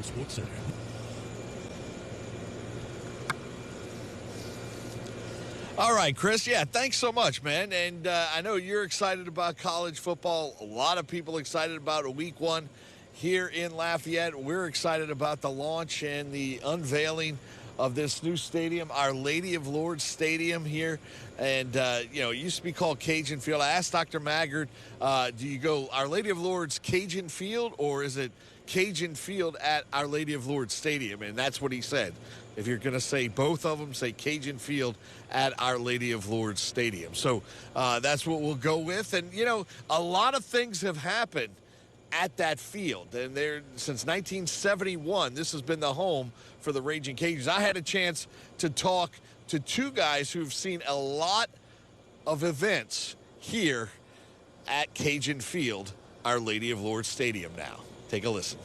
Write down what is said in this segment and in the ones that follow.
Sports Center. All right, Chris. Yeah, thanks so much, man. And I know you're excited about college football. A lot of people excited about week one here in Lafayette. We're excited about the launch and the unveiling of this new stadium, Our Lady of Lourdes Stadium here. And, it used to be called Cajun Field. I asked Dr. Maggard, do you go Our Lady of Lourdes Cajun Field, or is it Cajun Field at Our Lady of Lourdes Stadium? And that's what he said. If you're going to say both of them, say Cajun Field at Our Lady of Lourdes Stadium. So that's what we'll go with. And, a lot of things have happened at that field. And since 1971, this has been the home for the Ragin Cajuns. I had a chance to talk to two guys who've seen a lot of events here at Cajun Field, Our Lady of Lourdes Stadium now. Take a listen.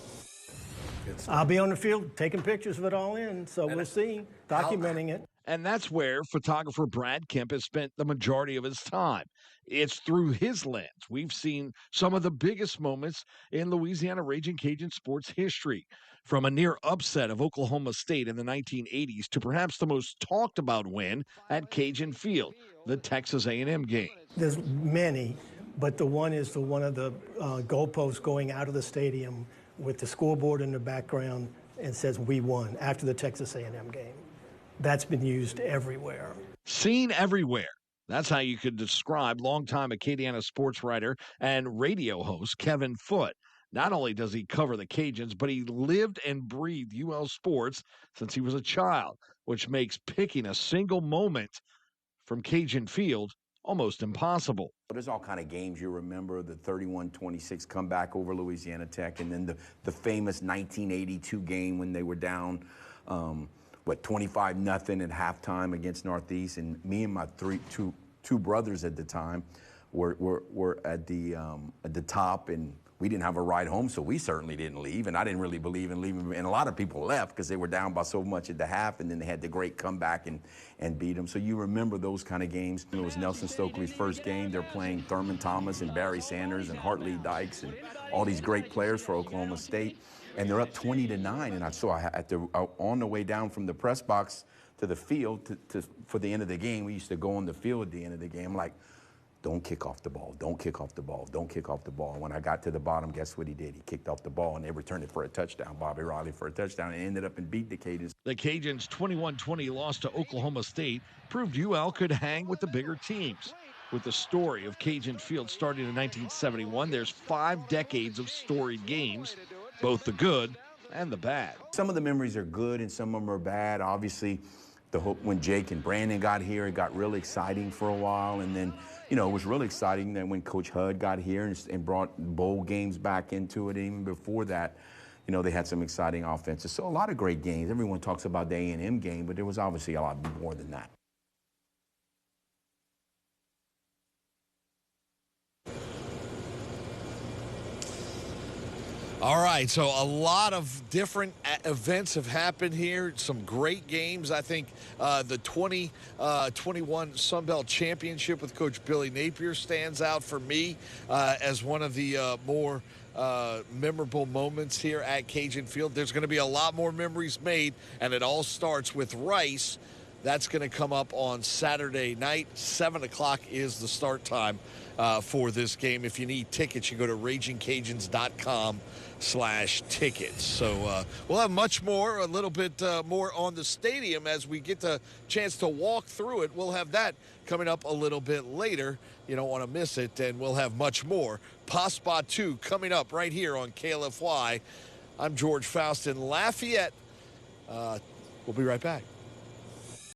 I'll be on the field taking pictures of it all in, so we'll see, documenting it. And that's where photographer Brad Kemp has spent the majority of his time. It's through his lens we've seen some of the biggest moments in Louisiana Ragin' Cajun sports history, from a near upset of Oklahoma State in the 1980s to perhaps the most talked about win at Cajun Field, the Texas A&M game. There's many, but the one is one of the goalposts going out of the stadium with the scoreboard in the background and says "We won" after the Texas A&M game. That's been used everywhere. Seen everywhere. That's how you could describe longtime Acadiana sports writer and radio host Kevin Foote. Not only does he cover the Cajuns, but he lived and breathed UL sports since he was a child, which makes picking a single moment from Cajun Field almost impossible. There's all kind of games you remember, the 31-26 comeback over Louisiana Tech, and then the famous 1982 game when they were down, 25-0 at halftime against Northeast. And me and my two brothers at the time were at the top, and we didn't have a ride home, so we certainly didn't leave, and I didn't really believe in leaving. And a lot of people left because they were down by so much at the half, and then they had the great comeback and beat them. So you remember those kind of games. It was Nelson Stokely's first game. They're playing Thurman Thomas and Barry Sanders and Hartley Dykes and all these great players for Oklahoma State, and they're up 20-9. And on the way down from the press box to the field for the end of the game, we used to go on the field at the end of the game like, don't kick off the ball, don't kick off the ball, don't kick off the ball. When I got to the bottom, guess what he did? He kicked off the ball, and they returned it for a touchdown. Bobby Riley for a touchdown, and ended up and beat the Cajuns. The Cajuns' 21-20 loss to Oklahoma State proved UL could hang with the bigger teams. With the story of Cajun Field starting in 1971, there's 5 decades of storied games, both the good and the bad. Some of the memories are good, and some of them are bad. Obviously, when Jake and Brandon got here, it got really exciting for a while, and then it was really exciting that when Coach Hud got here and brought bowl games back into it. Even before that, they had some exciting offenses. So a lot of great games. Everyone talks about the A&M game, but there was obviously a lot more than that. All right, so a lot of different events have happened here. Some great games. I think the 2021 Sun Belt Championship with Coach Billy Napier stands out for me as one of the more memorable moments here at Cajun Field. There's going to be a lot more memories made, and it all starts with Rice. That's going to come up on Saturday night. 7 o'clock is the start time for this game. If you need tickets, you go to RaginCajuns.com/tickets. So we'll have much more, a little bit more on the stadium as we get the chance to walk through it. We'll have that coming up a little bit later. You don't want to miss it, and we'll have much more. Passe Sports 2 coming up right here on KLFY. I'm George Faust in Lafayette. We'll be right back.